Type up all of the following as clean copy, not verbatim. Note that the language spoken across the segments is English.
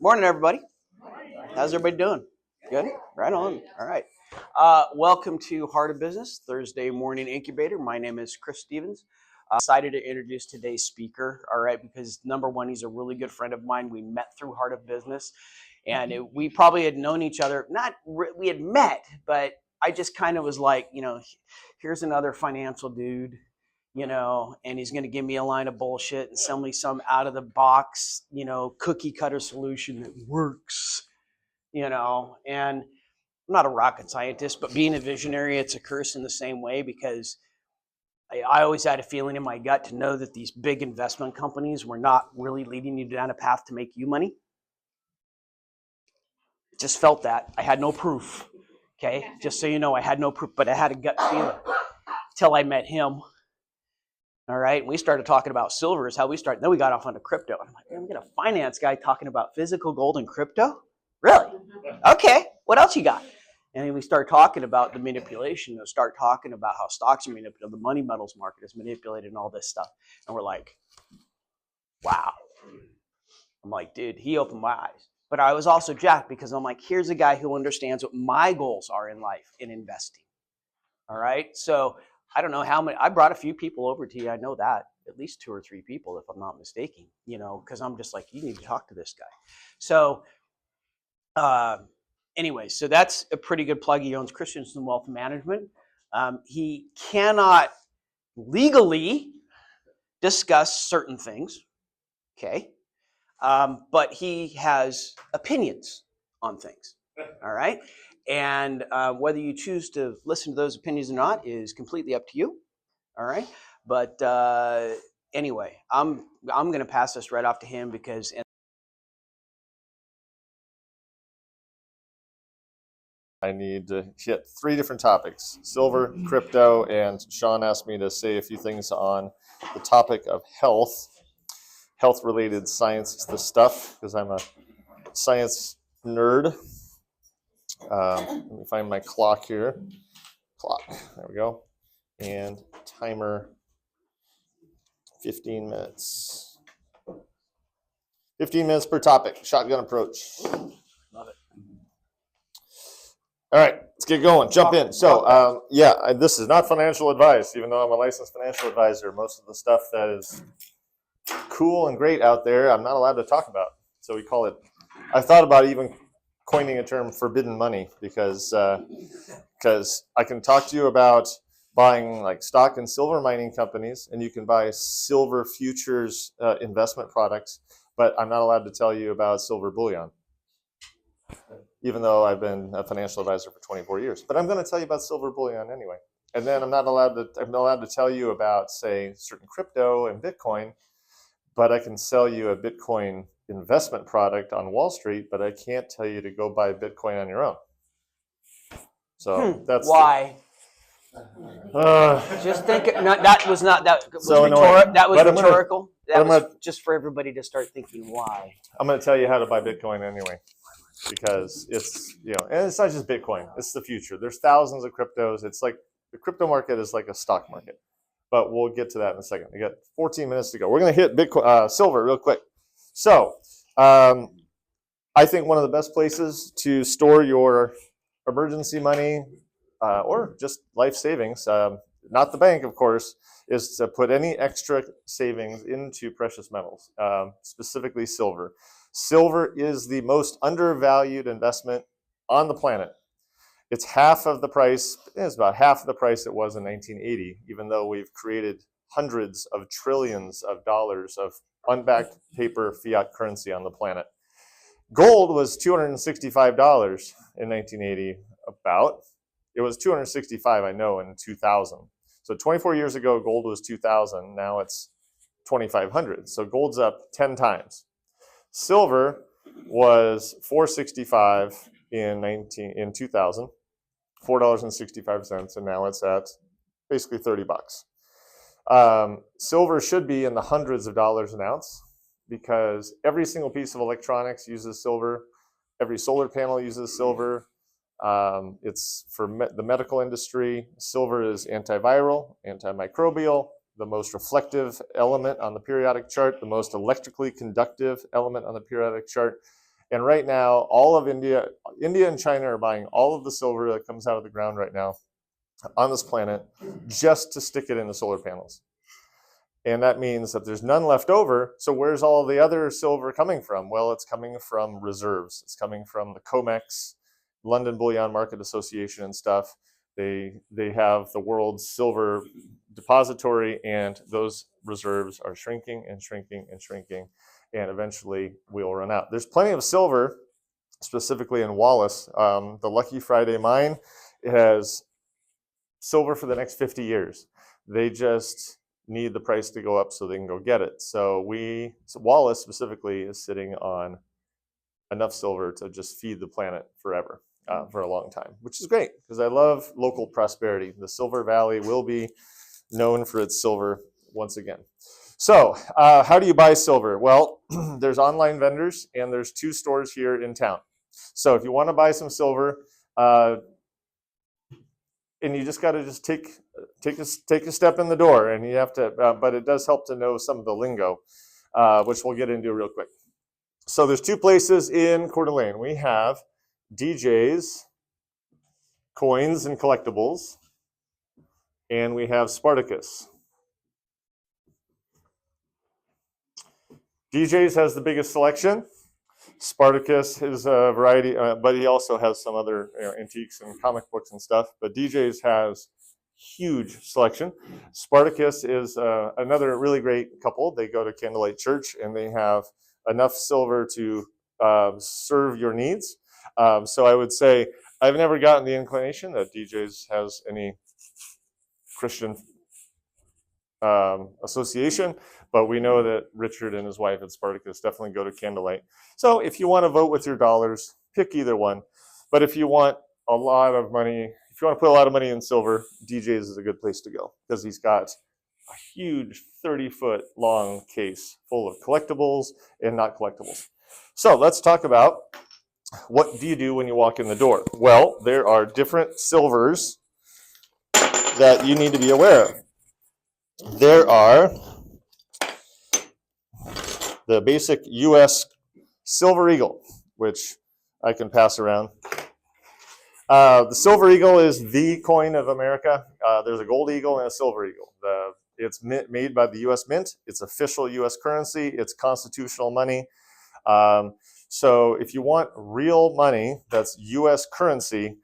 Morning, everybody. How's everybody doing? Good? Right on. All right. Welcome to Heart of Business, Thursday morning incubator. My name is Chris Stevens. Excited to introduce today's speaker, all right, because number one, he's a really good friend of mine. We met through Heart of Business, and we probably had known each other. We had met, but I just kind of was like, here's another financial dude, and he's going to give me a line of bullshit and sell me some out of the box, cookie cutter solution that works, and I'm not a rocket scientist, but being a visionary, it's a curse in the same way, because I always had a feeling in my gut to know that these big investment companies were not really leading you down a path to make you money. Just felt that. I had no proof. Okay. Just so you know, I had no proof, but I had a gut feeling till I met him. All right. And we started talking about silver is how we started. Then we got off onto crypto. And I'm like, man, we got a finance guy talking about physical gold and crypto? Really? Okay. What else you got? And then we start talking about the manipulation. We'll start talking about how stocks are manipulated, the money metals market is manipulated, and all this stuff. And we're like, wow. I'm like, dude, he opened my eyes. But I was also jacked because I'm like, here's a guy who understands what my goals are in life in investing. All right. So I don't know how many. I brought a few people over to you. I know that. At least 2 or 3 people, if I'm not mistaken, because I'm just like, you need to talk to this guy. So anyway, so that's a pretty good plug. He owns Christiansen Wealth Management. He cannot legally discuss certain things, okay? But he has opinions on things, all right? And whether you choose to listen to those opinions or not is completely up to you, all right? But anyway, I'm going to pass this right off to him because. I need to hit 3 different topics: silver, crypto, and Sean asked me to say a few things on the topic of health. Health-related science is the stuff, because I'm a science nerd. Let me find my clock here. Clock, there we go. And timer, 15 minutes. 15 minutes per topic, shotgun approach. Love it. All right, let's get going. Jump in. So, this is not financial advice, even though I'm a licensed financial advisor. Most of the stuff that is cool and great out there, I'm not allowed to talk about. So we call it, I thought about even coining a term forbidden money, because I can talk to you about buying like stock and silver mining companies, and you can buy silver futures investment products, but I'm not allowed to tell you about silver bullion, even though I've been a financial advisor for 24 years. But I'm going to tell you about silver bullion anyway. And then I'm not allowed to tell you about, say, certain crypto and Bitcoin, but I can sell you a Bitcoin investment product on Wall Street, but I can't tell you to go buy Bitcoin on your own. So that's why. Just think that was rhetorical. That was just for everybody to start thinking why. I'm going to tell you how to buy Bitcoin anyway, because it's, and it's not just Bitcoin, it's the future. There's thousands of cryptos. It's like the crypto market is like a stock market, but we'll get to that in a second. We got 14 minutes to go. We're going to hit Bitcoin, silver real quick. So I think one of the best places to store your emergency money or just life savings, not the bank, of course, is to put any extra savings into precious metals, specifically silver. Silver is the most undervalued investment on the planet. It's half of the price, it's about half of the price it was in 1980, even though we've created hundreds of trillions of dollars of unbacked paper fiat currency on the planet. Gold was $265 in 1980, about. It was $265, I know, in 2000. So 24 years ago, gold was $2,000. Now it's $2,500. So gold's up 10 times. Silver was $465 in 2000, $4.65, and now it's at basically $30. Silver should be in the hundreds of dollars an ounce, because every single piece of electronics uses silver. Every solar panel uses silver. It's for the medical industry. Silver is antiviral, antimicrobial, the most reflective element on the periodic chart, the most electrically conductive element on the periodic chart. And right now, all of India and China are buying all of the silver that comes out of the ground right now on this planet just to stick it in the solar panels. And that means that there's none left over. So where's all the other silver coming from? Well, it's coming from reserves. It's coming from the COMEX, London Bullion Market Association and stuff. They have the world's silver depository, and those reserves are shrinking and shrinking and shrinking, and eventually we'll run out. There's plenty of silver, specifically in Wallace. The Lucky Friday mine, it has silver for the next 50 years. They just need the price to go up so they can go get it. So Wallace specifically is sitting on enough silver to just feed the planet forever, for a long time, which is great because I love local prosperity. The Silver Valley will be known for its silver once again. So how do you buy silver? Well, there's online vendors and there's 2 stores here in town. So if you want to buy some silver, and you just got to take a step in the door, and you have to, but it does help to know some of the lingo, which we'll get into real quick. So there's 2 places in Coeur d'Alene. We have DJ's Coins and Collectibles, and we have Spartacus. DJ's has the biggest selection. Spartacus is a variety, but he also has some other antiques and comic books and stuff. But DJ's has huge selection. Spartacus is another really great couple. They go to Candlelight Church, and they have enough silver to serve your needs. So I would say I've never gotten the inclination that DJ's has any Christian association, but we know that Richard and his wife at Spartacus definitely go to Candlelight. So if you want to vote with your dollars, pick either one. But if you want a lot of money, if you want to put a lot of money in silver, DJ's is a good place to go because he's got a huge 30-foot long case full of collectibles and not collectibles. So let's talk about what do you do when you walk in the door? Well, there are different silvers that you need to be aware of. There are the basic U.S. Silver Eagle, which I can pass around. The Silver Eagle is the coin of America. There's a gold eagle and a silver eagle. It's made by the U.S. Mint. It's official U.S. currency. It's constitutional money. So if you want real money that's U.S. currency,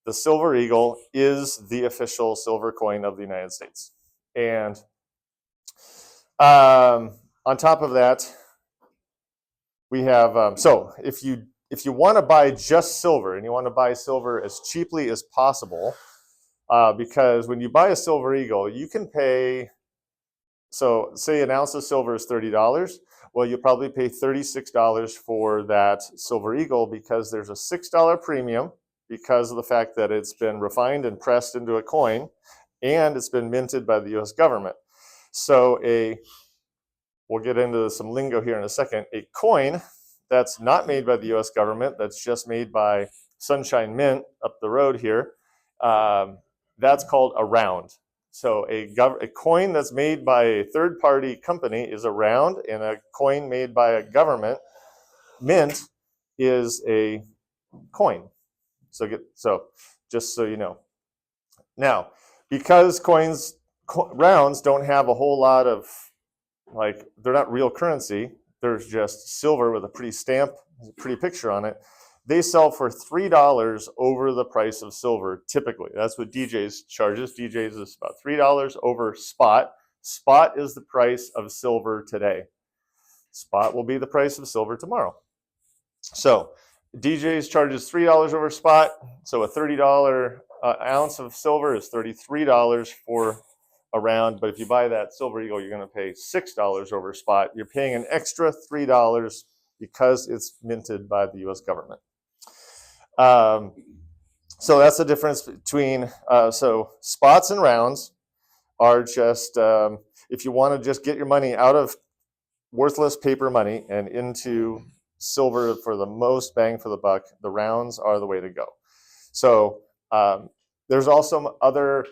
the Silver Eagle is the official silver coin of the United States. And on top of that, we have, so if you want to buy just silver and you want to buy silver as cheaply as possible, because when you buy a Silver Eagle, you can pay, so say an ounce of silver is $30. Well, you'll probably pay $36 for that Silver Eagle because there's a $6 premium because of the fact that it's been refined and pressed into a coin and it's been minted by the U.S. government. So we'll get into some lingo here in a second, a coin that's not made by the U.S. government, that's just made by Sunshine Mint up the road here, that's called a round. So a coin that's made by a third-party company is a round, and a coin made by a government mint is a coin. So just so you know. Now, because rounds don't have a whole lot of, like, they're not real currency, there's just silver with a pretty stamp, a pretty picture on it, they sell for $3 over the price of silver, typically. That's what DJ's charges. DJ's is about $3 over spot. Spot is the price of silver today. Spot will be the price of silver tomorrow. So DJ's charges $3 over spot, so a $30 ounce of silver is $33 for a round, but if you buy that Silver Eagle, you're going to pay $6 over spot. You're paying an extra $3 because it's minted by the U.S. government. So that's the difference between, so spots and rounds are just, if you want to just get your money out of worthless paper money and into silver for the most bang for the buck, the rounds are the way to go. So there's also other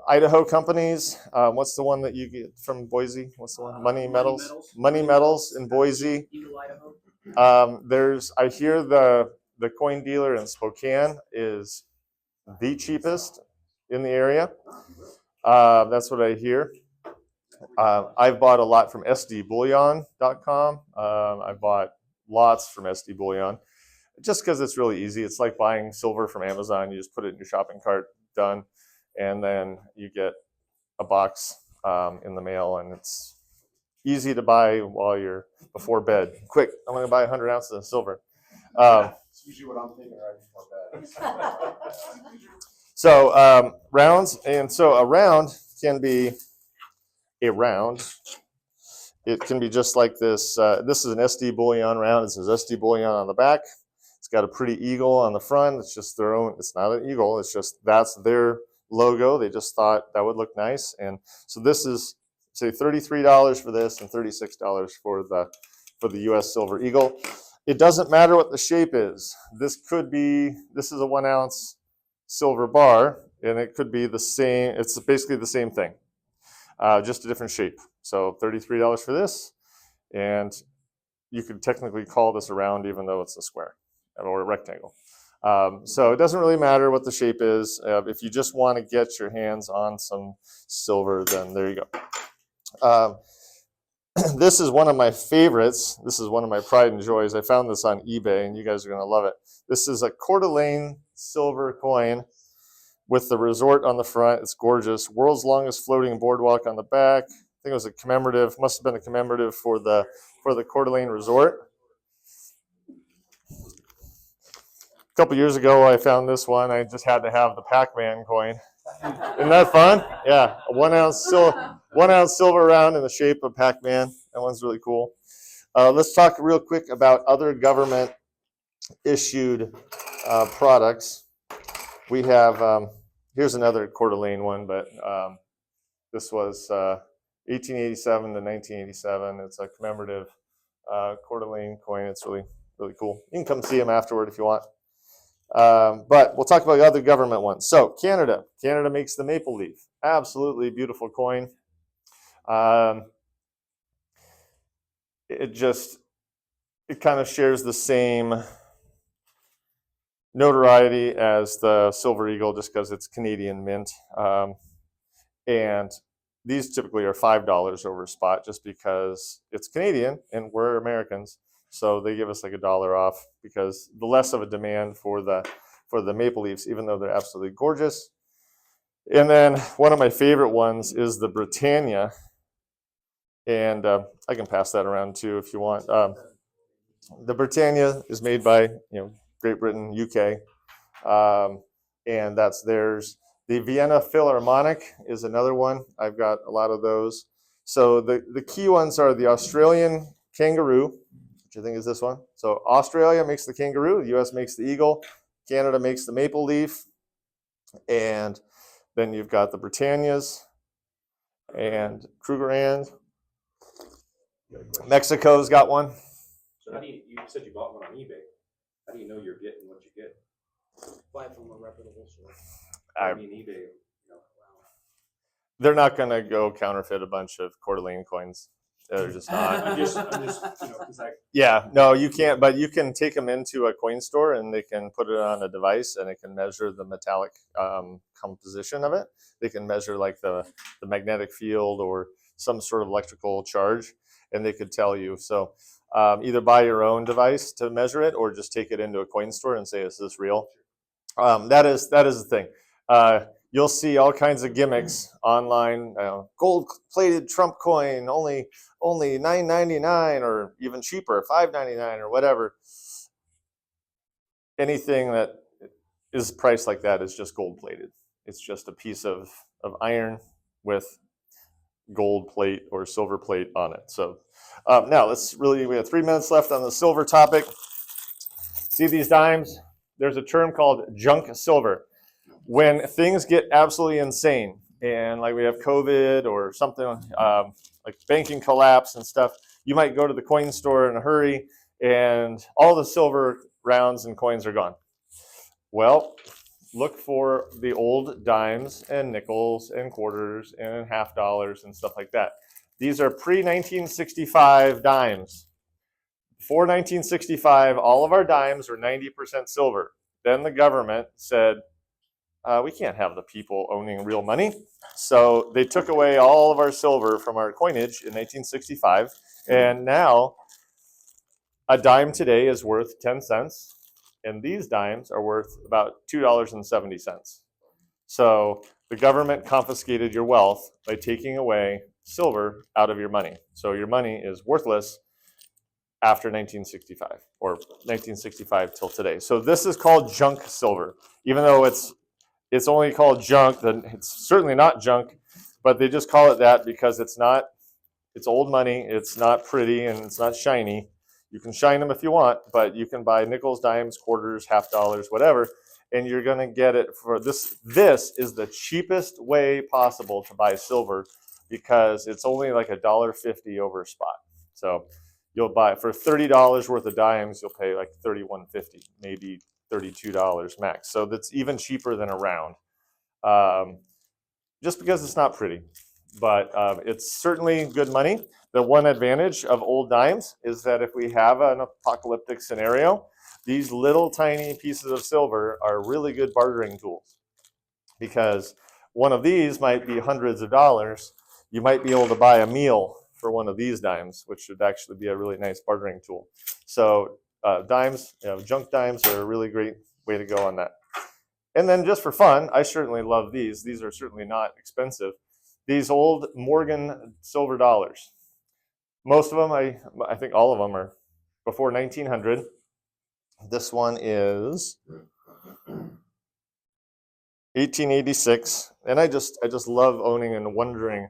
Idaho companies. What's the one that you get from Boise? What's the one? Money Metals. Money Metals in Boise. I hear the coin dealer in Spokane is the cheapest in the area. That's what I hear. I've bought a lot from sdbullion.com. I bought lots from SD Bullion just because it's really easy. It's like buying silver from Amazon. You just put it in your shopping cart, done, and then you get a box in the mail, and it's easy to buy while you're before bed. Quick, I'm going to buy 100 ounces of silver. It's usually what I'm thinking right before bed. So rounds, and so a round can be a round. It can be just like this. This is an SD Bullion round. It says SD Bullion on the back. It's got a pretty eagle on the front. It's just their own. It's not an eagle. It's just that's their logo. They just thought that would look nice. And so this is, say, $33 for this and $36 for the U.S. Silver Eagle. It doesn't matter what the shape is. This is a 1 ounce silver bar, and it could be the same. It's basically the same thing, just a different shape. So $33 for this, and you could technically call this a round even though it's a square or a rectangle. So it doesn't really matter what the shape is. If you just want to get your hands on some silver, then there you go. This is one of my favorites. This is one of my pride and joys. I found this on eBay, and you guys are going to love it. This is a Coeur d'Alene silver coin with the resort on the front. It's gorgeous. World's longest floating boardwalk on the back. I think it was a commemorative, must have been a commemorative for the Coeur d'Alene resort. A couple years ago, I found this one. I just had to have the Pac-Man coin. Isn't that fun? Yeah, a 1 ounce silver round in the shape of Pac-Man. That one's really cool. Let's talk real quick about other government issued products. We have, here's another Coeur d'Alene one, but this was 1887 to 1987. It's a commemorative Coeur d'Alene coin. It's really, really cool. You can come see them afterward if you want. But we'll talk about the other government ones. So Canada makes the maple leaf. Absolutely beautiful coin. It kind of shares the same notoriety as the Silver Eagle just because it's Canadian mint. And these typically are $5 over spot just because it's Canadian and we're Americans. So they give us like $1 off because the less of a demand for the maple leaves, even though they're absolutely gorgeous. And then one of my favorite ones is the Britannia. And I can pass that around too if you want. The Britannia is made by Great Britain, UK, and that's theirs. The Vienna Philharmonic is another one. I've got a lot of those. So the key ones are the Australian kangaroo, which I think is this one. So Australia makes the kangaroo, the US makes the eagle, Canada makes the maple leaf, and then you've got the Britannias and Krugerrand. Mexico's got one. So how do you said you bought one on eBay. How do you know you're getting what you get? Buy from a reputable source. eBay, wow. They're not going to go counterfeit a bunch of Coeur d'Alene coins. They're just not. I'm just, because Yeah, no, you can't. But you can take them into a coin store and they can put it on a device and it can measure the metallic composition of it. They can measure like the magnetic field or some sort of electrical charge, and they could tell you. So either buy your own device to measure it or just take it into a coin store and say, is this real? That is the thing. You'll see all kinds of gimmicks online. Gold-plated Trump coin, only $9.99 or even cheaper, $5.99 or whatever. Anything that is priced like that is just gold-plated. It's just a piece of iron with gold plate or silver plate on it. So now we have 3 minutes left on the silver topic. See these dimes? There's a term called junk silver. When things get absolutely insane and like we have COVID or something like banking collapse and stuff, You might go to the coin store in a hurry and all the silver rounds and coins are gone. Well, look for the old dimes and nickels and quarters and half dollars and stuff like that. These are pre-1965 dimes. Before 1965, all of our dimes were 90% silver. Then the government said, we can't have the people owning real money. So they took away all of our silver from our coinage in 1965. And now a dime today is worth 10 cents. And these dimes are worth about $2.70. So the government confiscated your wealth by taking away silver out of your money. So your money is worthless after 1965 or 1965 till today. So this is called junk silver. Even though it's only called junk, then it's certainly not junk, but they just call it that because it's old money, it's not pretty, and it's not shiny. You can shine them if you want, but you can buy nickels, dimes, quarters, half dollars, whatever, and you're going to get it for this. This is the cheapest way possible to buy silver because it's only like $1.50 over spot. So you'll buy for $30 worth of dimes, you'll pay like $31.50, maybe $32 max. So that's even cheaper than a round, just because it's not pretty. But it's certainly good money. The one advantage of old dimes is that if we have an apocalyptic scenario, these little tiny pieces of silver are really good bartering tools because one of these might be hundreds of dollars. You might be able to buy a meal for one of these dimes, which would actually be a really nice bartering tool. So dimes, junk dimes are a really great way to go on that. And then just for fun, I certainly love these. These are certainly not expensive. These old Morgan silver dollars. Most of them, I think all of them are before 1900. This one is 1886. And I just love owning and wondering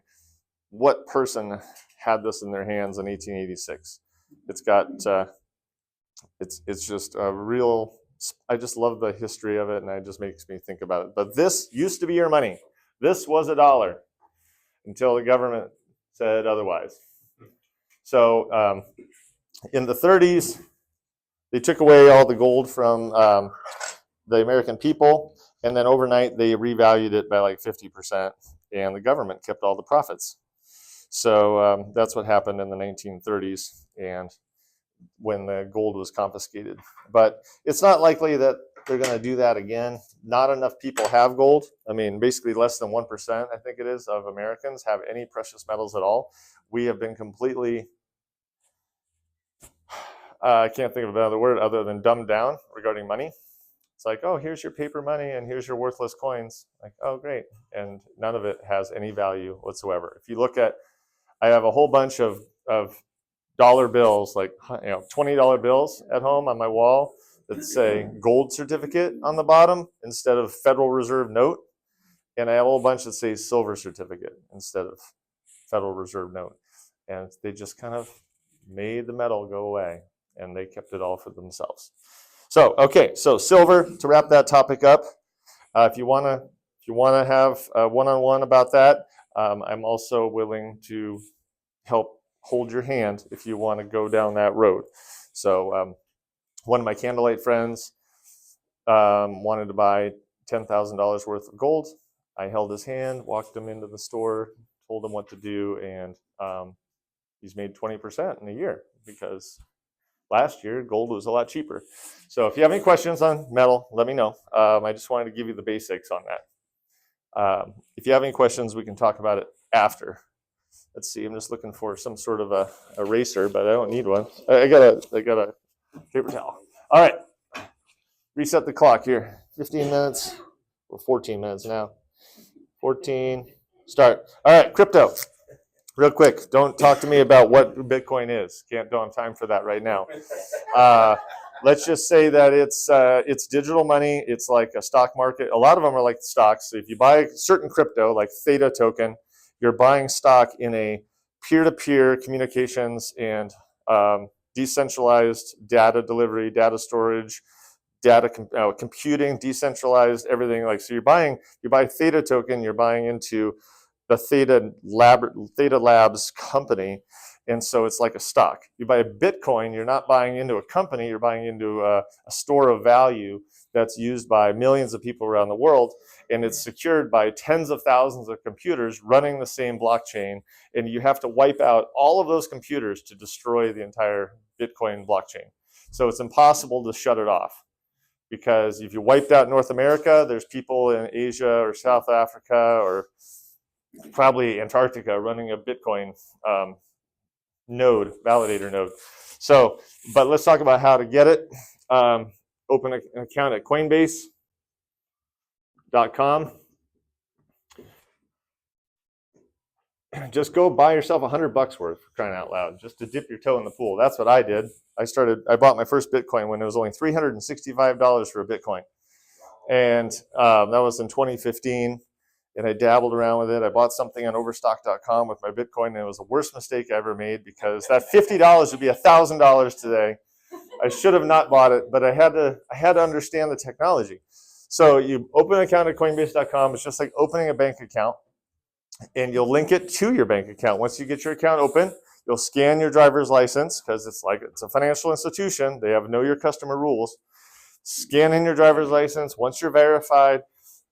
what person had this in their hands in 1886. It's got, it's just a real, I just love the history of it and it just makes me think about it. But this used to be your money. This was $1 until the government said otherwise. So in the 30s, they took away all the gold from the American people, and then overnight they revalued it by like 50%, and the government kept all the profits. So that's what happened in the 1930s, and when the gold was confiscated. But it's not likely that they're going to do that again. Not enough people have gold. I mean, basically less than 1%, I think it is, of Americans have any precious metals at all. We have been completely, I can't think of another word other than dumbed down regarding money. It's like, oh, here's your paper money and here's your worthless coins. Like, oh, great. And none of it has any value whatsoever. If you look at, I have a whole bunch of dollar bills, like $20 bills at home on my wall that say gold certificate on the bottom instead of Federal Reserve note. And I have a whole bunch that say silver certificate instead of Federal Reserve note. And they just kind of made the metal go away and they kept it all for themselves. So, okay, so silver, to wrap that topic up, if you want to have a one-on-one about that, I'm also willing to help hold your hand if you want to go down that road. So one of my candlelight friends wanted to buy $10,000 worth of gold. I held his hand, walked him into the store, told him what to do, and he's made 20% in a year because last year gold was a lot cheaper. So if you have any questions on metal, let me know. I just wanted to give you the basics on that. If you have any questions, we can talk about it after. Let's see, I'm just looking for some sort of a eraser, but I don't need one. I got a paper towel. All right, reset the clock here. 15 minutes, or 14 minutes now. 14, start. All right, crypto. Real quick, don't talk to me about what Bitcoin is. Don't have time for that right now. Let's just say that it's digital money. It's like a stock market. A lot of them are like stocks. So if you buy certain crypto, like Theta token, you're buying stock in a peer-to-peer communications and decentralized data delivery, data storage, data computing, decentralized everything. Like, so you buy Theta token, you're buying into the Theta Labs company, And so it's like a stock. You buy a Bitcoin, you're not buying into a company, you're buying into a store of value that's used by millions of people around the world, and it's secured by tens of thousands of computers running the same blockchain, and you have to wipe out all of those computers to destroy the entire Bitcoin blockchain. So it's impossible to shut it off, because if you wiped out North America, there's people in Asia or South Africa or probably Antarctica running a Bitcoin validator node. So, but let's talk about how to get it. Open an account at Coinbase.com. Just go buy yourself $100 worth, for crying out loud, just to dip your toe in the pool. That's what I did. I bought my first Bitcoin when it was only $365 for a Bitcoin. And that was in 2015. And I dabbled around with it. I bought something on overstock.com with my Bitcoin, and it was the worst mistake I ever made, because that $50 would be $1,000 today. I should have not bought it, but I had to understand the technology. So you open an account at Coinbase.com. It's just like opening a bank account, and you'll link it to your bank account. Once you get your account open, you'll scan your driver's license, because it's a financial institution. They have know your customer rules. Scan in your driver's license. Once you're verified,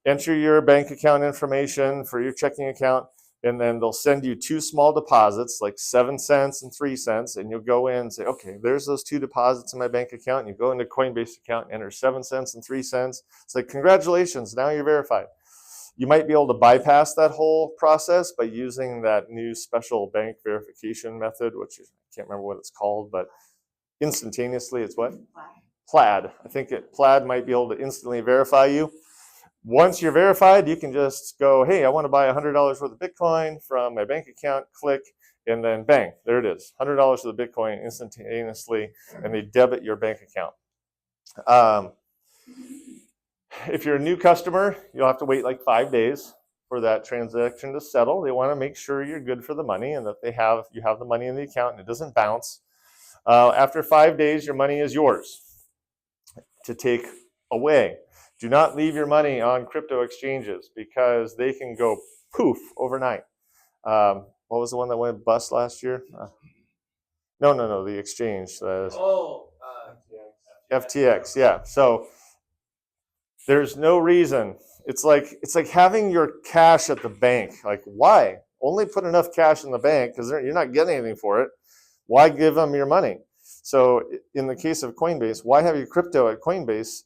enter your bank account information for your checking account, and then they'll send you 2 small deposits, like 7 cents and 3 cents, and you'll go in and say, okay, there's those 2 deposits in my bank account, and you go into Coinbase account and enter 7 cents and 3 cents. It's like, congratulations, now you're verified. You might be able to bypass that whole process by using that new special bank verification method, which I can't remember what it's called, but instantaneously, it's what? Plaid. I think Plaid might be able to instantly verify you. Once you're verified, you can just go, hey, I want to buy $100 worth of Bitcoin from my bank account, click, and then bang, there it is. $100 worth of Bitcoin instantaneously, and they debit your bank account. If you're a new customer, you'll have to wait like 5 days for that transaction to settle. They want to make sure you're good for the money and that you have the money in the account and it doesn't bounce. After 5 days, your money is yours to take away. Do not leave your money on crypto exchanges, because they can go poof overnight. What was the one that went bust last year? No, the exchange. FTX, yeah. So there's no reason. It's like having your cash at the bank. Like, why? Only put enough cash in the bank, because you're not getting anything for it. Why give them your money? So in the case of Coinbase, why have your crypto at Coinbase?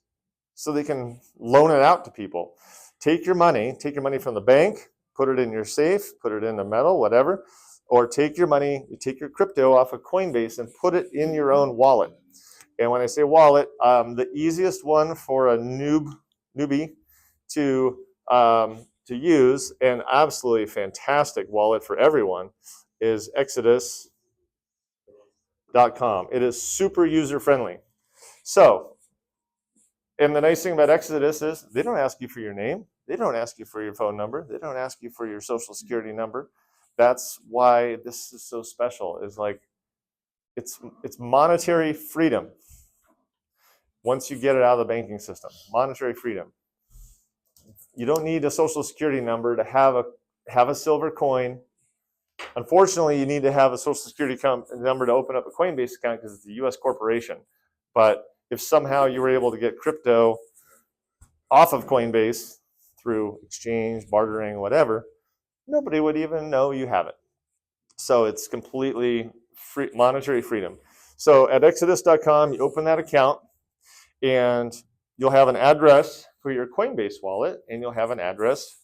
So they can loan it out to people. Take your money from the bank, put it in your safe, put it in a metal, whatever, or take your crypto off of Coinbase and put it in your own wallet. And when I say wallet, the easiest one for a newbie to use, and absolutely fantastic wallet for everyone, is Exodus.com. It is super user friendly. So, and the nice thing about Exodus is they don't ask you for your name. They don't ask you for your phone number. They don't ask you for your social security number. That's why this is so special, is like, it's monetary freedom. Once you get it out of the banking system, monetary freedom. You don't need a social security number to have a silver coin. Unfortunately, you need to have a social security number to open up a Coinbase account, because it's a US corporation. But if somehow you were able to get crypto off of Coinbase through exchange, bartering, whatever, nobody would even know you have it. So it's completely free, monetary freedom. So at Exodus.com, you open that account, and you'll have an address for your Coinbase wallet, and you'll have an address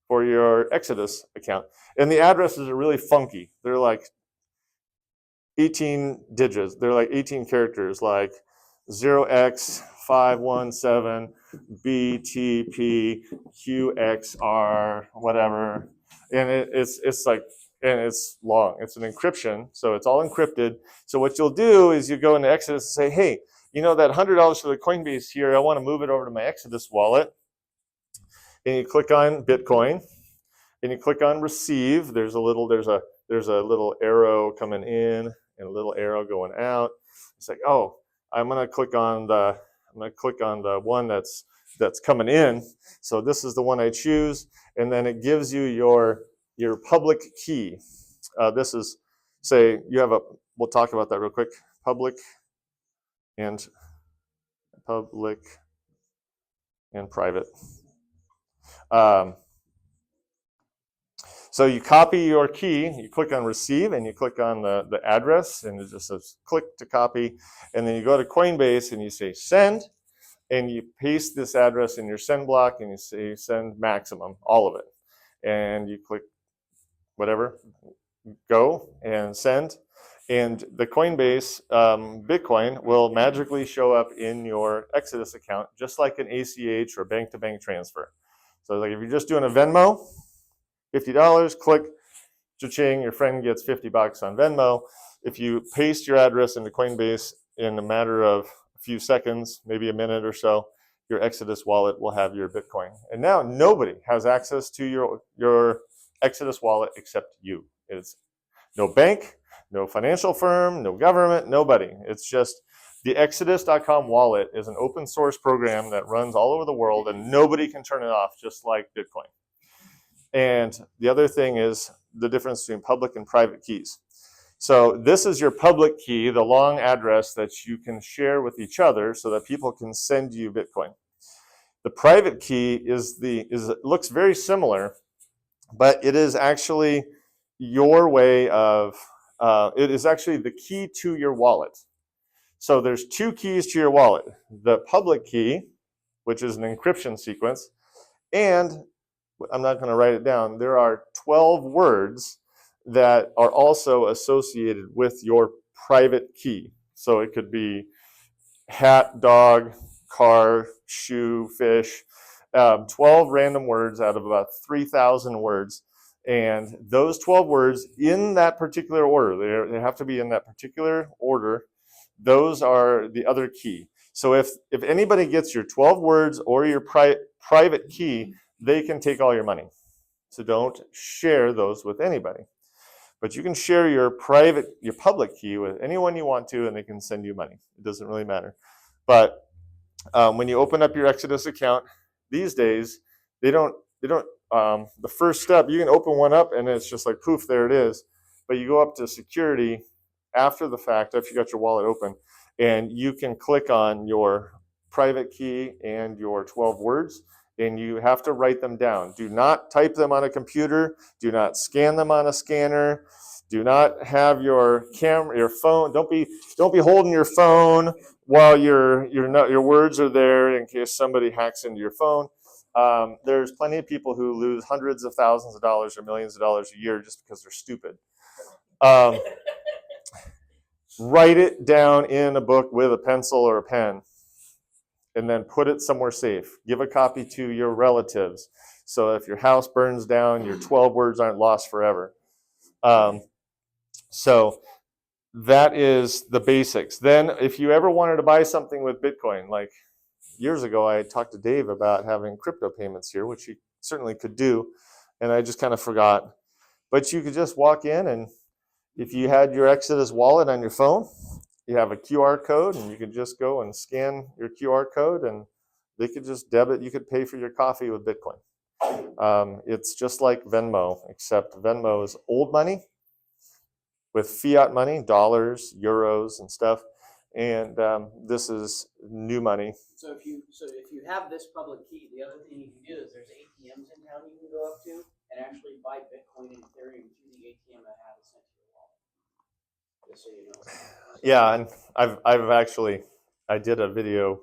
for your Exodus account. And the addresses are really funky. They're like 18 digits. They're like 18 characters, like 0x517BTPQXR, whatever. And it's like, and it's long. It's an encryption, so it's all encrypted. So what you'll do is you go into Exodus and say, hey, you know that $100 for the Coinbase here, I want to move it over to my Exodus wallet. And you click on Bitcoin, and you click on receive. There's a little arrow coming in and a little arrow going out. It's like, oh, I'm gonna click on the one that's coming in. So this is the one I choose, and then it gives you your public key. say you have we'll talk about that real quick, public and private. So you copy your key, you click on receive, and you click on the address, and it just says click to copy. And then you go to Coinbase and you say send, and you paste this address in your send block, and you say send maximum, all of it. And you click whatever, go, and send. And the Coinbase Bitcoin will magically show up in your Exodus account, just like an ACH or bank-to-bank transfer. So like if you're just doing a Venmo, $50, click, cha-ching, your friend gets $50 on Venmo. If you paste your address into Coinbase in a matter of a few seconds, maybe a minute or so, your Exodus wallet will have your Bitcoin. And now nobody has access to your Exodus wallet except you. It's no bank, no financial firm, no government, nobody. It's just the Exodus.com wallet is an open source program that runs all over the world, and nobody can turn it off, just like Bitcoin. And the other thing is the difference between public and private keys. So this is your public key, the long address that you can share with each other so that people can send you Bitcoin. The private key looks very similar, but it is actually your way of, it is actually the key to your wallet. So there's two keys to your wallet. The public key, which is an encryption sequence, and I'm not going to write it down, there are 12 words that are also associated with your private key. So it could be hat, dog, car, shoe, fish, 12 random words out of about 3,000 words. And those 12 words in that particular order, they have to be in that particular order, those are the other key. So if anybody gets your 12 words or your private key, they can take all your money. So don't share those with anybody. But you can share your public key with anyone you want to, and they can send you money. It doesn't really matter. But when you open up your Exodus account these days, the first step, you can open one up and it's just like poof, there it is. But you go up to security after the fact, after you got your wallet open, and you can click on your private key and your 12 words, and you have to write them down. Do not type them on a computer. Do not scan them on a scanner. Do not have your phone. Don't be holding your phone while your words are there in case somebody hacks into your phone. There's plenty of people who lose hundreds of thousands of dollars or millions of dollars a year just because they're stupid. Write it down in a book with a pencil or a pen, and then put it somewhere safe. Give a copy to your relatives, so if your house burns down, your 12 words aren't lost forever. So that is the basics. Then if you ever wanted to buy something with Bitcoin, like years ago, I talked to Dave about having crypto payments here, which he certainly could do, and I just kind of forgot. But you could just walk in, and if you had your Exodus wallet on your phone, you have a QR code, and you could just go and scan your QR code, and they could just debit. You could pay for your coffee with Bitcoin. It's just like Venmo, except Venmo is old money with fiat money, dollars, euros, and stuff. And this is new money. So if you have this public key, the other thing you can do is there's ATMs in town you can go up to and actually buy Bitcoin and Ethereum through the ATM that have it sent to your wallet. Just so you know. Yeah, and I've actually, I did a video.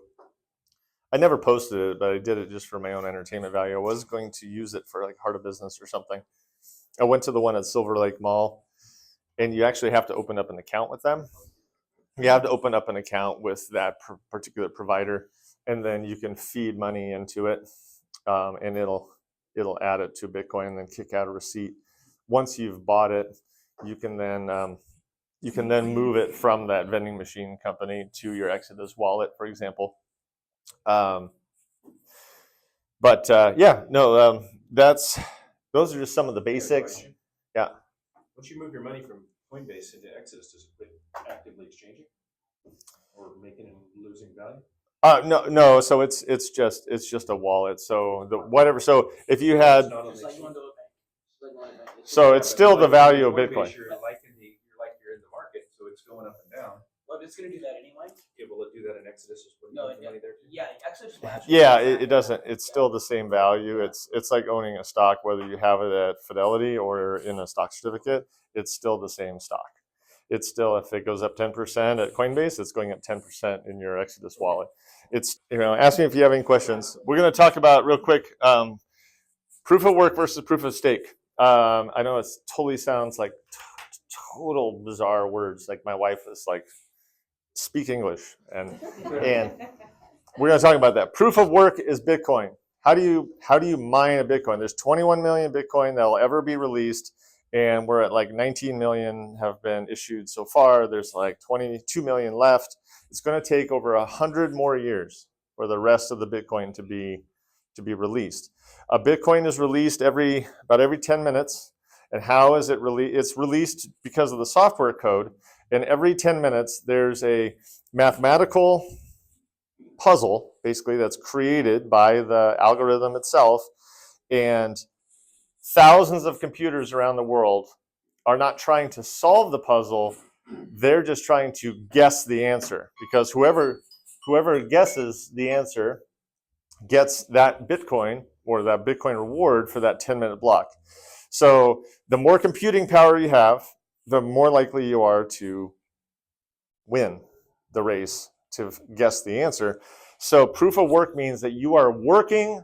I never posted it, but I did it just for my own entertainment value. I was going to use it for like Heart of Business or something. I went to the one at Silver Lake Mall, and you actually have to open up an account with them. You have to open up an account with that particular provider, and then you can feed money into it, and it'll add it to Bitcoin and then kick out a receipt. Once you've bought it, you can then move it from that vending machine company to your Exodus wallet, for example. Those are just some of the basics. Yeah. Once you move your money from Coinbase into Exodus, does it quit actively exchanging or making and losing value? No. So it's just a wallet. So whatever. So if you had, Just like going to a bank. so it's still the value of Bitcoin. You're like it's going to do that anyway. Yeah, will it do that in Exodus? Just put No, money there too? yeah, Exodus Flash. Yeah, it doesn't. It's still the same value. It's like owning a stock, whether you have it at Fidelity or in a stock certificate. It's still the same stock. It's still, if it goes up 10% at Coinbase, it's going up 10% in your Exodus wallet. It's, ask me if you have any questions. We're going to talk about real quick proof of work versus proof of stake. I know it totally sounds like total bizarre words. Like my wife is like, speak English, and we're going to talk about that. Proof of work is Bitcoin. How do you mine a Bitcoin? There's 21 million Bitcoin that will ever be released, and we're at like 19 million have been issued so far. There's like 22 million left. It's going to take over 100 more years for the rest of the Bitcoin to be released. A Bitcoin is released about every 10 minutes. And how is it released? It's released because of the software code. And every 10 minutes, there's a mathematical puzzle, basically, that's created by the algorithm itself. And thousands of computers around the world are not trying to solve the puzzle. They're just trying to guess the answer, because whoever guesses the answer gets that Bitcoin or that Bitcoin reward for that 10-minute block. So the more computing power you have, the more likely you are to win the race to guess the answer. So proof of work means that you are working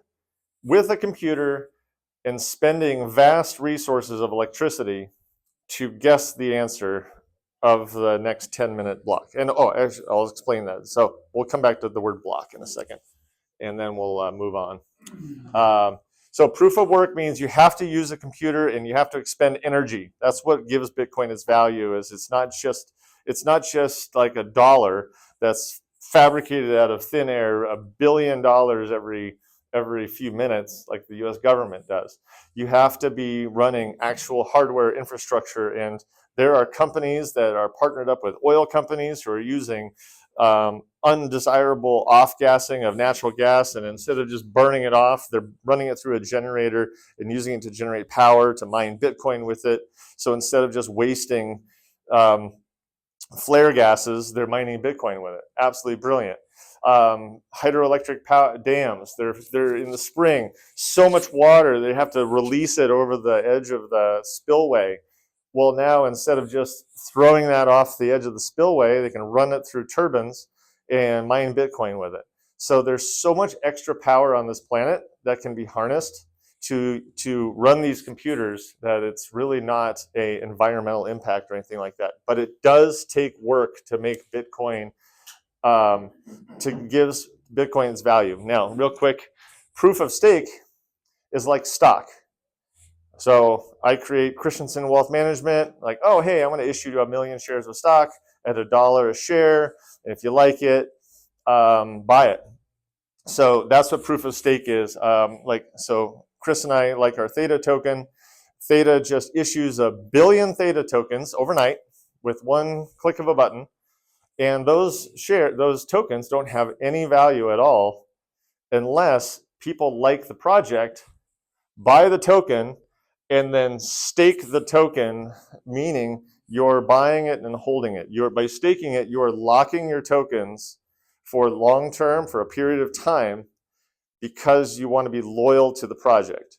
with a computer and spending vast resources of electricity to guess the answer of the next 10-minute block. And I'll explain that. So we'll come back to the word block in a second, and then we'll move on. So proof of work means you have to use a computer and you have to expend energy. That's what gives Bitcoin its value. Is it's not just like a dollar that's fabricated out of thin air, $1 billion every few minutes, like the U.S. government does. You have to be running actual hardware infrastructure, and there are companies that are partnered up with oil companies who are using undesirable off-gassing of natural gas, and instead of just burning it off, they're running it through a generator and using it to generate power to mine Bitcoin with it. So instead of just wasting flare gases, they're mining Bitcoin with it. Absolutely brilliant. Hydroelectric power dams, they're in the spring, so much water, they have to release it over the edge of the spillway. Well, now instead of just throwing that off the edge of the spillway, they can run it through turbines and mine Bitcoin with it. So there's so much extra power on this planet that can be harnessed to run these computers that it's really not an environmental impact or anything like that. But it does take work to make Bitcoin, to give Bitcoin its value. Now, real quick, proof of stake is like stock. So I create Christiansen Wealth Management, like, oh, hey, I'm going to issue you 1 million shares of stock at $1 a share. And if you like it, buy it. So that's what proof of stake is. So Chris and I like our Theta token. Theta just issues 1 billion Theta tokens overnight with one click of a button. And those tokens don't have any value at all unless people like the project, buy the token, and then stake the token, meaning you're buying it and holding it. By staking it, you're locking your tokens for long term, for a period of time, because you want to be loyal to the project.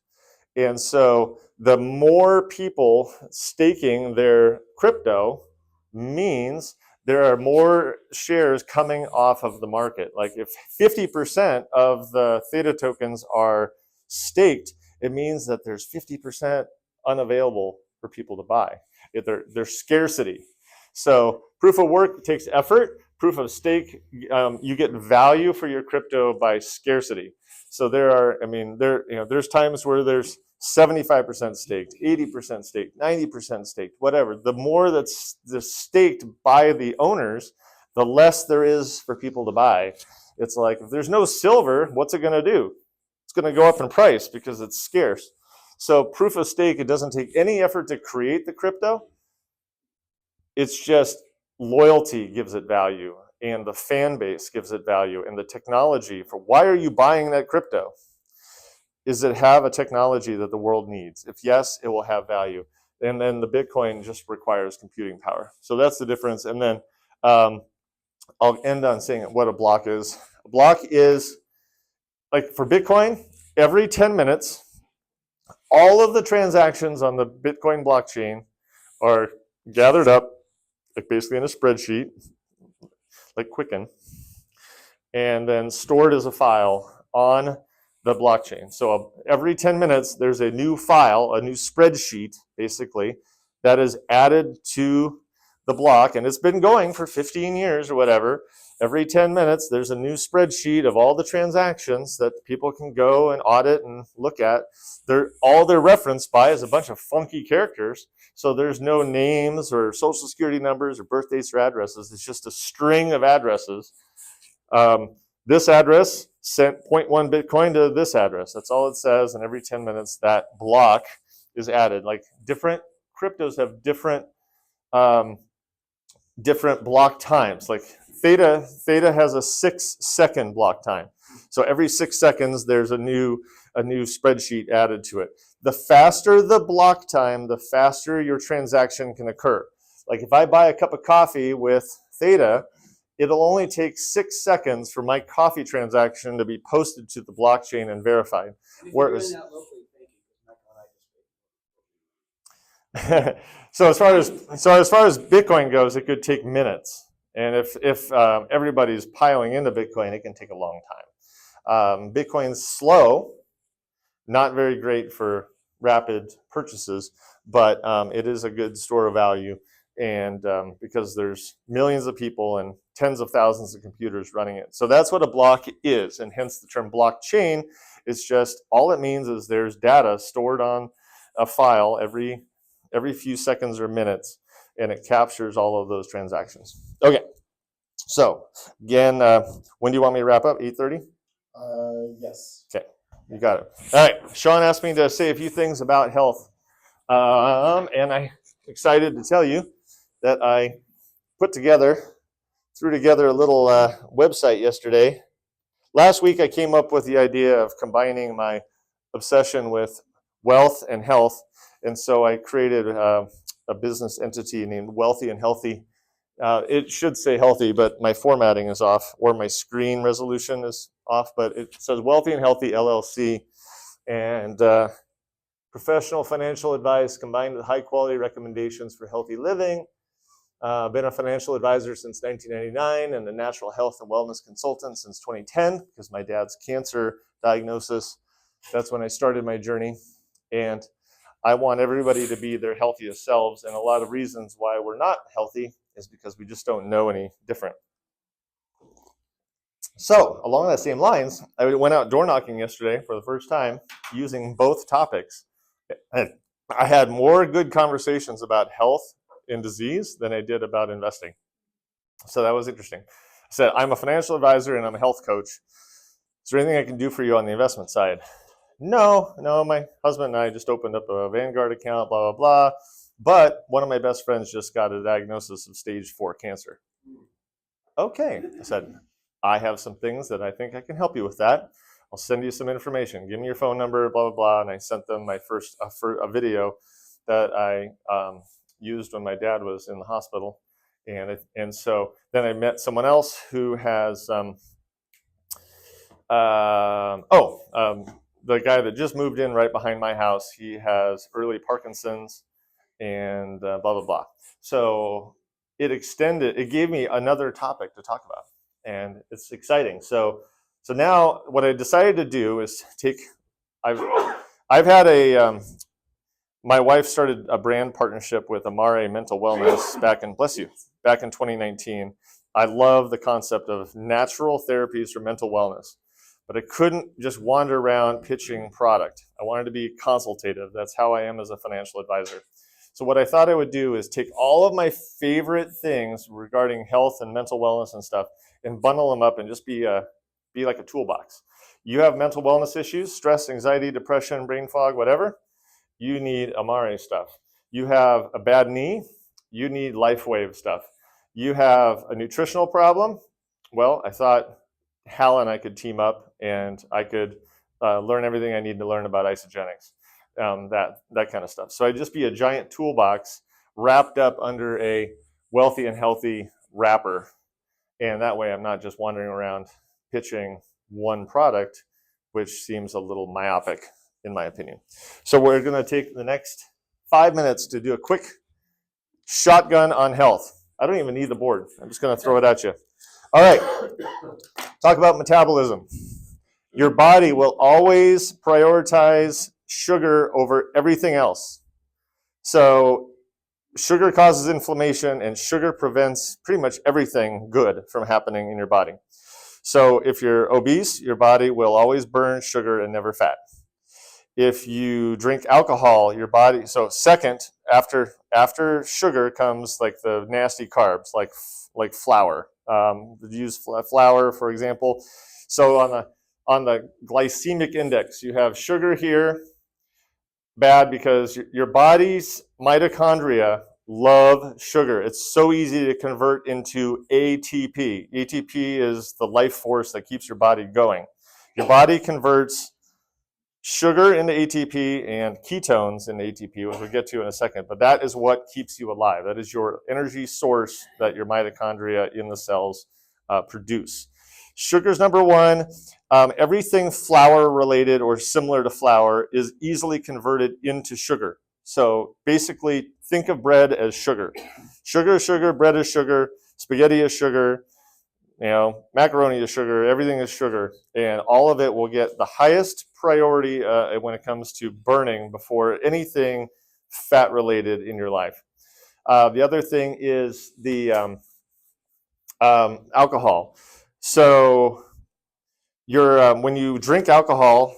And so the more people staking their crypto means there are more shares coming off of the market. Like if 50% of the Theta tokens are staked, it means that there's 50% unavailable for people to buy. There's scarcity. So proof of work takes effort. Proof of stake, you get value for your crypto by scarcity. So there's times where there's 75% staked, 80% staked, 90% staked, whatever. The more that's staked by the owners, the less there is for people to buy. It's like, if there's no silver, what's it going to do? It's going to go up in price because it's scarce. So proof of stake, it doesn't take any effort to create the crypto. It's just loyalty gives it value, and the fan base gives it value, and the technology for why are you buying that crypto? Is it have a technology that the world needs? If yes, it will have value. And then the Bitcoin just requires computing power. So that's the difference. And then I'll end on saying what a block is. A block is, like for Bitcoin, every 10 minutes, all of the transactions on the Bitcoin blockchain are gathered up, like basically in a spreadsheet, like Quicken, and then stored as a file on the blockchain. So every 10 minutes, there's a new file, a new spreadsheet, basically, that is added to the block, and it's been going for 15 years or whatever. Every 10 minutes, there's a new spreadsheet of all the transactions that people can go and audit and look at. All they're referenced by is a bunch of funky characters, so there's no names or social security numbers or birth dates or addresses. It's just a string of addresses. This address sent 0.1 Bitcoin to this address. That's all it says, and every 10 minutes, that block is added. Like different cryptos have different block times. Like Theta has a 6-second block time. So every 6 seconds, there's a new spreadsheet added to it. The faster the block time, the faster your transaction can occur. Like if I buy a cup of coffee with Theta, it'll only take 6 seconds for my coffee transaction to be posted to the blockchain and verified. Whereas, so as far as Bitcoin goes, it could take minutes, and if everybody's piling into Bitcoin, it can take a long time. Bitcoin's slow, not very great for rapid purchases, but it is a good store of value, and because there's millions of people and tens of thousands of computers running it. So that's what a block is, and hence the term blockchain. It's just, all it means is there's data stored on a file every few seconds or minutes, and it captures all of those transactions. Okay, so again, when do you want me to wrap up? 8:30? Yes. Okay, you got it. All right, Sean asked me to say a few things about health, and I'm excited to tell you that I threw together a little website yesterday. Last week, I came up with the idea of combining my obsession with wealth and health, and so I created a business entity named Wealthy and Healthy. It should say healthy, but my formatting is off, or my screen resolution is off, but it says Wealthy and Healthy LLC, and professional financial advice combined with high quality recommendations for healthy living. Been a financial advisor since 1999 and a natural health and wellness consultant since 2010 because my dad's cancer diagnosis, that's when I started my journey. And I want everybody to be their healthiest selves. And a lot of reasons why we're not healthy is because we just don't know any different. So along that same lines, I went out door knocking yesterday for the first time using both topics. I had more good conversations about health and disease than I did about investing. So that was interesting. I said, I'm a financial advisor and I'm a health coach. Is there anything I can do for you on the investment side? No, my husband and I just opened up a Vanguard account, blah, blah, blah. But one of my best friends just got a diagnosis of stage 4 cancer. Okay, I said, I have some things that I think I can help you with that. I'll send you some information. Give me your phone number, blah, blah, blah. And I sent them my first a video that I used when my dad was in the hospital. And so then I met someone else who has, the guy that just moved in right behind my house, he has early Parkinson's and blah, blah, blah. So it gave me another topic to talk about, and it's exciting. So now what I decided to do is I've had my wife started a brand partnership with Amare Mental Wellness back in 2019. I love the concept of natural therapies for mental wellness, but I couldn't just wander around pitching product. I wanted to be consultative. That's how I am as a financial advisor. So what I thought I would do is take all of my favorite things regarding health and mental wellness and stuff and bundle them up and just be like a toolbox. You have mental wellness issues, stress, anxiety, depression, brain fog, whatever, you need Amare stuff. You have a bad knee, you need LifeWave stuff. You have a nutritional problem, well, I thought Hal and I could team up and I could learn everything I need to learn about isogenics, that kind of stuff. So I'd just be a giant toolbox wrapped up under a wealthy and healthy wrapper. And that way I'm not just wandering around pitching one product, which seems a little myopic in my opinion. So we're going to take the next 5 minutes to do a quick shotgun on health. I don't even need the board. I'm just going to throw it at you. All right. Talk about metabolism. Your body will always prioritize sugar over everything else. So sugar causes inflammation, and sugar prevents pretty much everything good from happening in your body. So if you're obese, your body will always burn sugar and never fat. If you drink alcohol, your body, so second, after sugar comes like the nasty carbs, like flour. Use flour, for example. So on the glycemic index, you have sugar here, bad because your body's mitochondria love sugar. It's so easy to convert into ATP. ATP is the life force that keeps your body going. Your body converts sugar into ATP and ketones into ATP, which we'll get to in a second, but that is what keeps you alive. That is your energy source that your mitochondria in the cells produce. Sugar's number one. Everything flour related or similar to flour is easily converted into sugar. So basically, think of bread as sugar. Sugar is sugar, bread is sugar, spaghetti is sugar, macaroni is sugar, everything is sugar, and all of it will get the highest priority when it comes to burning before anything fat related in your life. The other thing is the alcohol. So when you drink alcohol,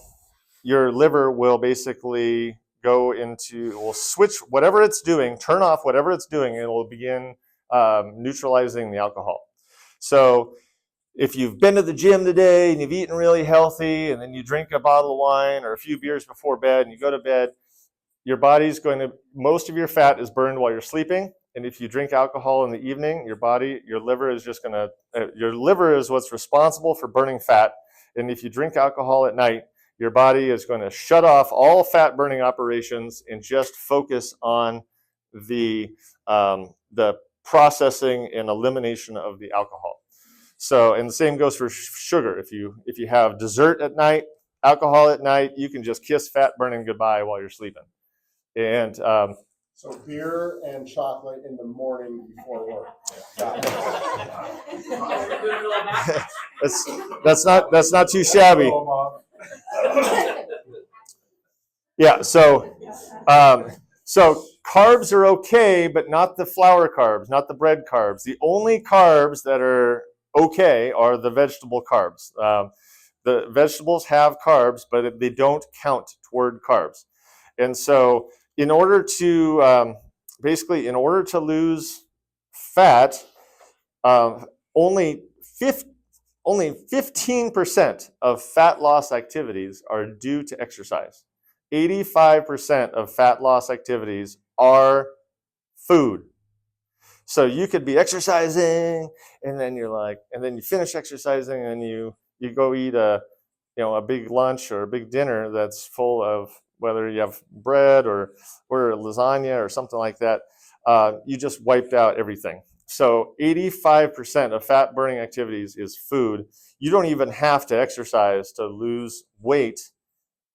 your liver will basically will switch whatever it's doing, turn off whatever it's doing, and it will begin neutralizing the alcohol. So if you've been to the gym today and you've eaten really healthy and then you drink a bottle of wine or a few beers before bed and you go to bed, your body's most of your fat is burned while you're sleeping. And if you drink alcohol in the evening, your liver is what's responsible for burning fat. And if you drink alcohol at night, your body is going to shut off all fat burning operations and just focus on the processing and elimination of the alcohol. So, and the same goes for sugar. If you have dessert at night, alcohol at night, you can just kiss fat burning goodbye while you're sleeping. And so beer and chocolate in the morning before work. that's not too shabby. Yeah. So carbs are okay, but not the flour carbs, not the bread carbs. The only carbs that are okay are the vegetable carbs. The vegetables have carbs, but they don't count toward carbs. And so in order to lose fat, only 15% of fat loss activities are due to exercise. 85% of fat loss activities are food. So you could be exercising, and then you finish exercising, and you go eat a big lunch or a big dinner that's full of, whether you have bread or lasagna or something like that. You just wiped out everything. So 85% of fat burning activities is food. You don't even have to exercise to lose weight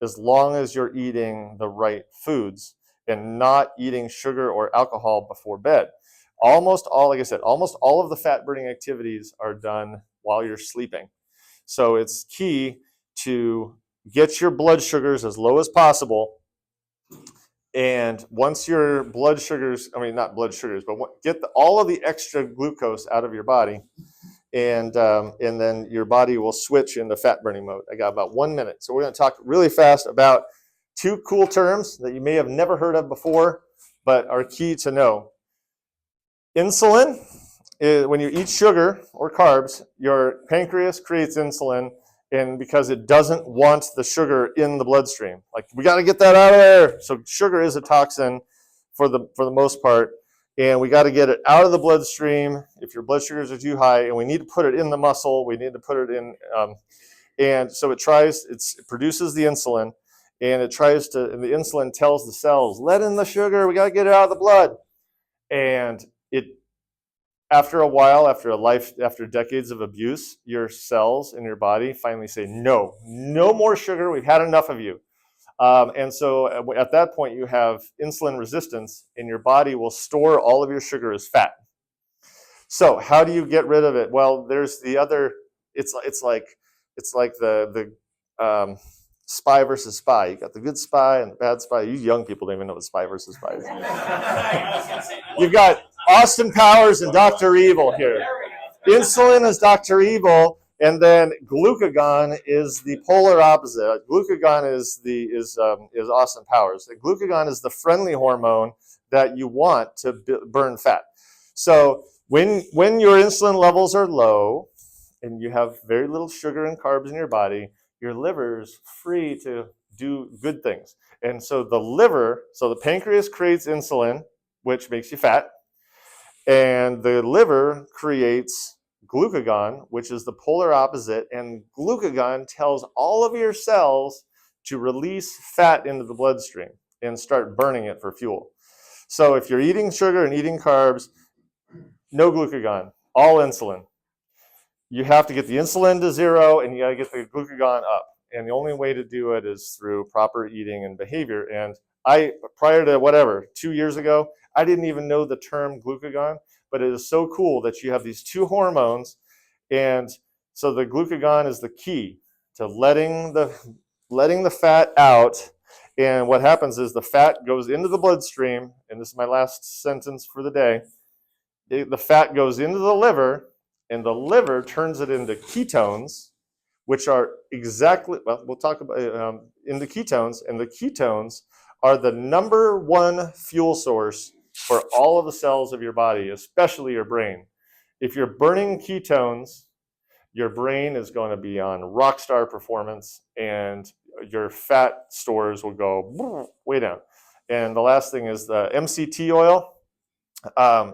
as long as you're eating the right foods and not eating sugar or alcohol before bed. Almost all of the fat burning activities are done while you're sleeping. So it's key to get your blood sugars as low as possible. And once your blood sugars, not blood sugars, but get all of the extra glucose out of your body, and then your body will switch into fat burning mode. I got about 1 minute. So we're going to talk really fast about two cool terms that you may have never heard of before, but are key to know. Insulin is when you eat sugar or carbs, your pancreas creates insulin, and because it doesn't want the sugar in the bloodstream. We got to get that out of there. So sugar is a toxin for the most part, and we got to get it out of the bloodstream if your blood sugars are too high, and we need to put it in the muscle. We need to put it in, and so it produces the insulin, and and the insulin tells the cells, let in the sugar, we got to get it out of the blood. And after a while, after decades of abuse, your cells in your body finally say, no more sugar. We've had enough of you. And so at that point, you have insulin resistance, and your body will store all of your sugar as fat. So how do you get rid of it? Well, there's the other. It's like the spy versus spy. You got the good spy and the bad spy. You young people don't even know what spy versus spy is. You've got Austin Powers and Dr. Evil here. Insulin is Dr. Evil, and then glucagon is the polar opposite. Glucagon is Austin Powers. Glucagon is the friendly hormone that you want to burn fat. So when your insulin levels are low and you have very little sugar and carbs in your body, your liver is free to do good things. And so the pancreas creates insulin, which makes you fat, and the liver creates glucagon, which is the polar opposite, and glucagon tells all of your cells to release fat into the bloodstream and start burning it for fuel. So if you're eating sugar and eating carbs, no glucagon, all insulin. You have to get the insulin to zero, and you got to get the glucagon up. And the only way to do it is through proper eating and behavior. And prior to 2 years ago, I didn't even know the term glucagon, but it is so cool that you have these two hormones. And so the glucagon is the key to letting the fat out. And what happens is the fat goes into the bloodstream, and this is my last sentence for the day. The fat goes into the liver, and the liver turns it into ketones, which are we'll talk about into ketones, and the ketones are the number one fuel source for all of the cells of your body, especially your brain. If you're burning ketones, your brain is going to be on rock star performance, and your fat stores will go way down. And the last thing is the MCT oil.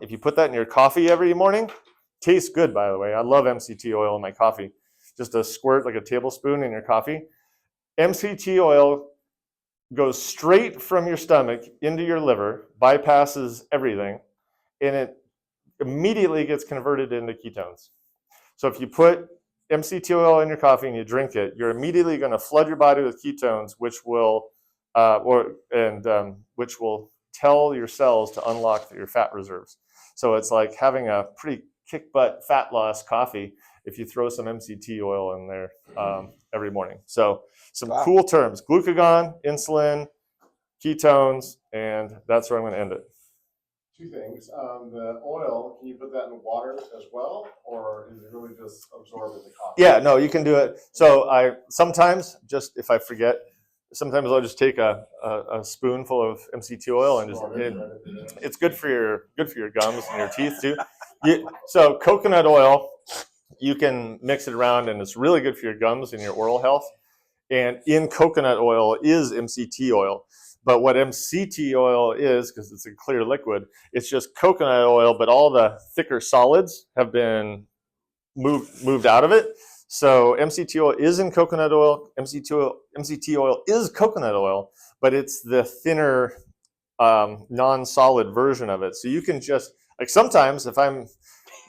If you put that in your coffee every morning, tastes good, by the way. I love MCT oil in my coffee. Just a squirt, like a tablespoon in your coffee. MCT oil goes straight from your stomach into your liver, bypasses everything, and it immediately gets converted into ketones. So if you put MCT oil in your coffee and you drink it, you're immediately going to flood your body with ketones, which will tell your cells to unlock your fat reserves. So it's like having a pretty kick-butt fat loss coffee if you throw some MCT oil in there every morning. So some cool terms: glucagon, insulin, ketones, and that's where I'm going to end it. Two things. The oil, can you put that in water as well, or is it really just absorbed in the coffee? Yeah, no, you can do it. So I sometimes, just if I forget, sometimes I'll just take a spoonful of MCT oil and it's good for your gums and your teeth too. So coconut oil, you can mix it around, and it's really good for your gums and your oral health. And in coconut oil is MCT oil. But what MCT oil is, because it's a clear liquid, it's just coconut oil, but all the thicker solids have been moved out of it. So MCT oil is in coconut oil. MCT oil is coconut oil, but it's the thinner, non-solid version of it. So you can just, like, sometimes if I'm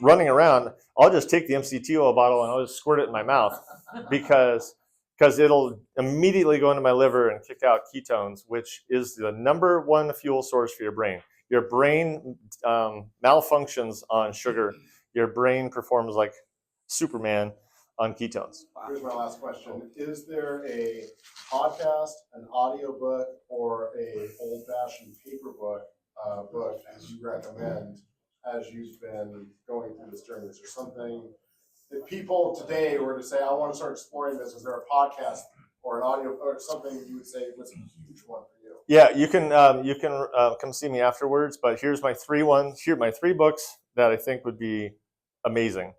running around, I'll just take the MCT oil bottle and I'll just squirt it in my mouth because it'll immediately go into my liver and kick out ketones, which is the number one fuel source for your brain. Your brain malfunctions on sugar. Your brain performs like Superman on ketones. Here's my last question. Is there a podcast, an audiobook, or a old-fashioned paper book that you recommend as you've been going through this journey? Is there something that people today were to say, I want to start exploring this? Is there a podcast or an audio or something you would say was a huge one for you? Yeah, you can come see me afterwards, but here's my three books that I think would be amazing.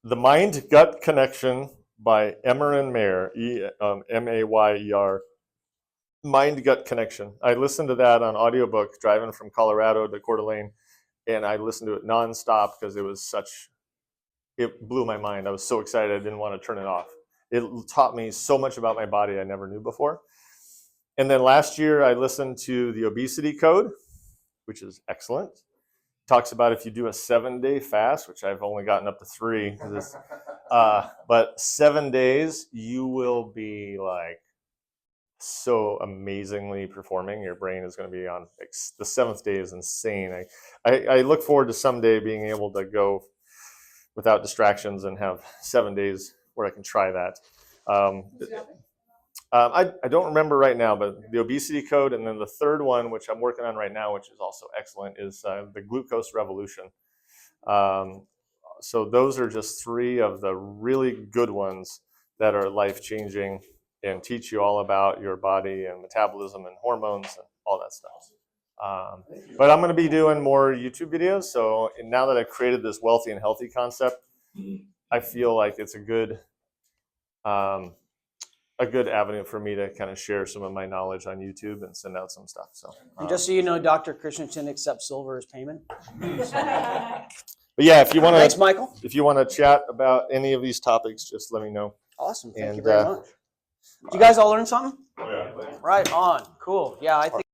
The Mind-Gut Connection by Emmer and Mayer, Mayer. Mind-Gut Connection. I listened to that on audiobook driving from Colorado to Coeur d'Alene, and I listened to it nonstop because it blew my mind. I was so excited I didn't want to turn it off. It taught me so much about my body I never knew before. And then last year I listened to The Obesity Code, which is excellent. talks about if you do a 7-day fast, which I've only gotten up to 3, but 7 days, you will be like so amazingly performing. Your brain is going to be on, the 7th day is insane. I look forward to someday being able to go without distractions and have 7 days where I can try that. I don't remember right now, but the obesity code, and then the third one, which I'm working on right now, which is also excellent, is the glucose revolution. So those are just 3 of the really good ones that are life-changing and teach you all about your body and metabolism and hormones and all that stuff. But I'm going to be doing more YouTube videos. So now that I've created this wealthy and healthy concept, I feel like it's a good avenue for me to kind of share some of my knowledge on YouTube and send out some stuff. So, And just so you know, Dr. Christiansen accepts silver as payment. But yeah, if you want to, Thanks, Michael. If you want to chat about any of these topics, just let me know. Awesome. Thank you And, very much. Did you guys all learn something? Oh, yeah. Right on. Cool. Yeah, I think.